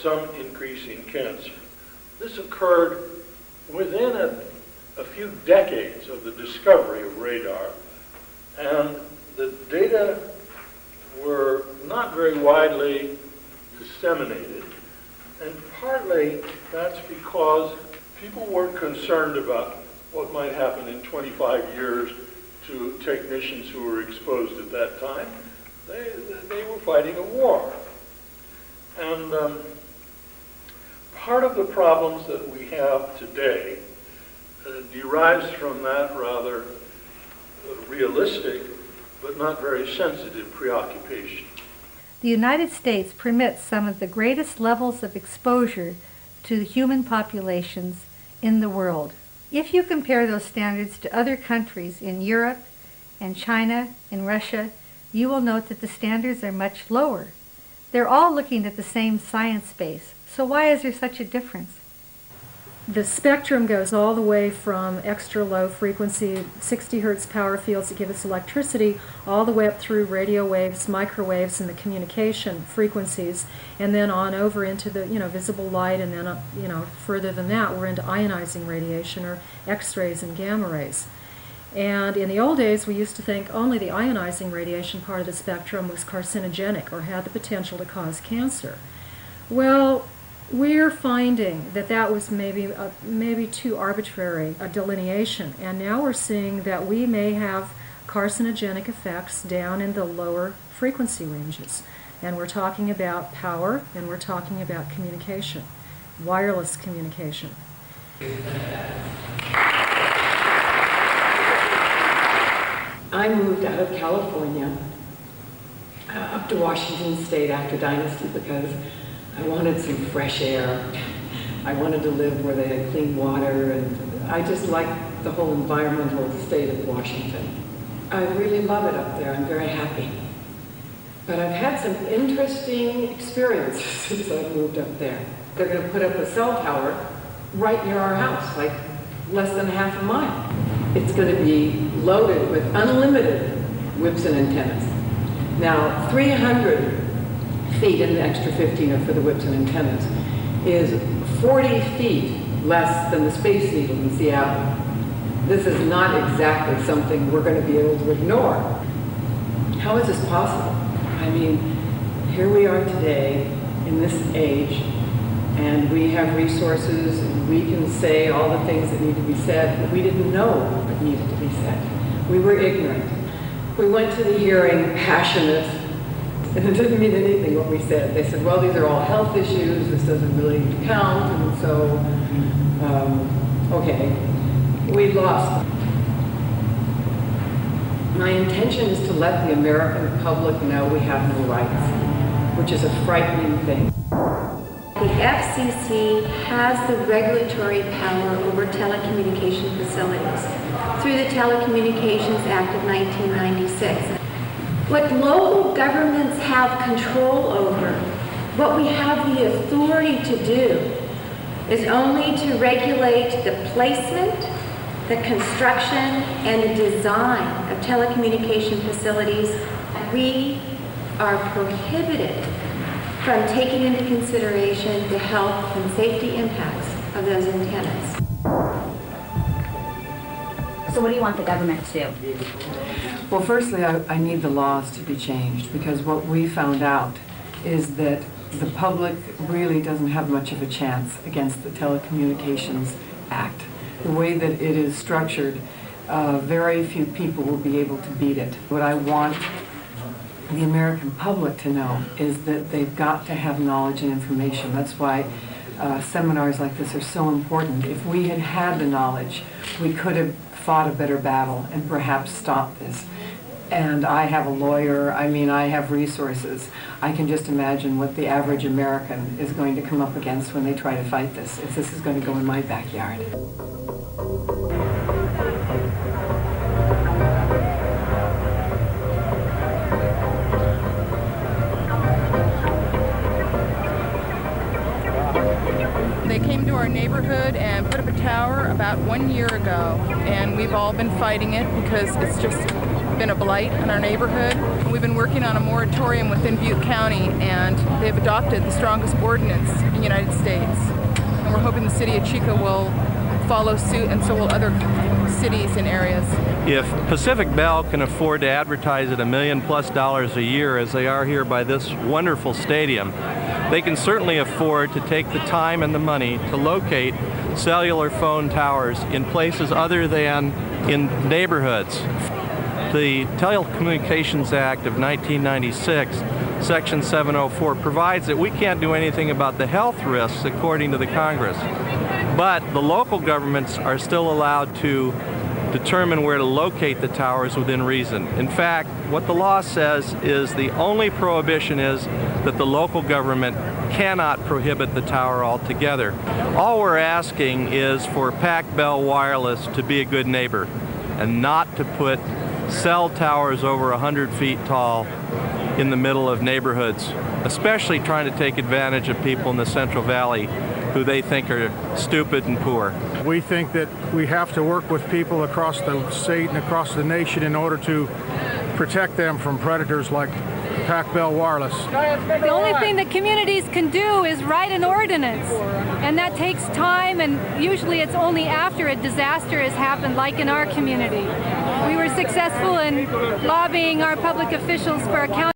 some increase in cancer. This occurred within a few decades of the discovery of radar, and the data were not very widely disseminated, and partly that's because people weren't concerned about what might happen in 25 years to technicians who were exposed at that time. They were fighting a war. And part of the problems that we have today derives from that rather realistic but not very sensitive preoccupation. The United States permits some of the greatest levels of exposure to the human populations in the world. If you compare those standards to other countries in Europe and China and Russia, you will note that the standards are much lower. They're all looking at the same science base. So why is there such a difference? The spectrum goes all the way from extra low frequency 60 hertz power fields that give us electricity all the way up through radio waves, microwaves, and the communication frequencies, and then on over into the visible light, and then further than that we're into ionizing radiation or X-rays and gamma rays. And in the old days we used to think only the ionizing radiation part of the spectrum was carcinogenic or had the potential to cause cancer. Well, we're finding that that was maybe too arbitrary a delineation, and now we're seeing that we may have carcinogenic effects down in the lower frequency ranges. And we're talking about power, and we're talking about communication, wireless communication. I moved out of California up to Washington State after Dynasty because I wanted some fresh air. I wanted to live where they had clean water, and I just liked the whole environmental state of Washington. I really love it up there. I'm very happy. But I've had some interesting experiences since I've moved up there. They're going to put up a cell tower right near our house, like less than half a mile. It's going to be loaded with unlimited Whipson antennas. Now, 300 feet, and the extra 15 are for the Whipson antennas, is 40 feet less than the Space Needle in Seattle. This is not exactly something we're going to be able to ignore. How is this possible? I mean, here we are today in this age, and we have resources, and we can say all the things that need to be said, but we didn't know what needed to be said. We were ignorant. We went to the hearing passionate, and it didn't mean anything what we said. They said, well, these are all health issues, this doesn't really count, and so, okay, we lost. My intention is to let the American public know we have no rights, which is a frightening thing. The FCC has the regulatory power over telecommunication facilities through the Telecommunications Act of 1996. What local governments have control over, what we have the authority to do, is only to regulate the placement, the construction, and the design of telecommunication facilities. We are prohibited from taking into consideration the health and safety impacts of those antennas. So what do you want the government to do? Well, firstly, I need the laws to be changed, because what we found out is that the public really doesn't have much of a chance against the Telecommunications Act. The way that it is structured, very few people will be able to beat it. What I want the American public to know is that they've got to have knowledge and information. That's why seminars like this are so important. If we had had the knowledge, we could have fought a better battle and perhaps stopped this. And I have a lawyer, I have resources. I can just imagine what the average American is going to come up against when they try to fight this, if this is going to go in my backyard. They came to our neighborhood and put up a tower about 1 year ago, and we've all been fighting it because it's just been a blight on our neighborhood. and we've been working on a moratorium within Butte County, and they've adopted the strongest ordinance in the United States. And we're hoping the city of Chico will follow suit, and so will other cities and areas. If Pacific Bell can afford to advertise at $1 million+ a year, as they are here by this wonderful stadium, they can certainly afford to take the time and the money to locate cellular phone towers in places other than in neighborhoods. The Telecommunications Act of 1996, Section 704, provides that we can't do anything about the health risks, according to the Congress. But the local governments are still allowed to determine where to locate the towers within reason. In fact, what the law says is the only prohibition is that the local government cannot prohibit the tower altogether. All we're asking is for Pac Bell Wireless to be a good neighbor and not to put cell towers over 100 feet tall in the middle of neighborhoods, especially trying to take advantage of people in the Central Valley who they think are stupid and poor. We think that we have to work with people across the state and across the nation in order to protect them from predators like Pac Bell Wireless. The only thing that communities can do is write an ordinance, and that takes time, and usually it's only after a disaster has happened, like in our community. We were successful in lobbying our public officials for a county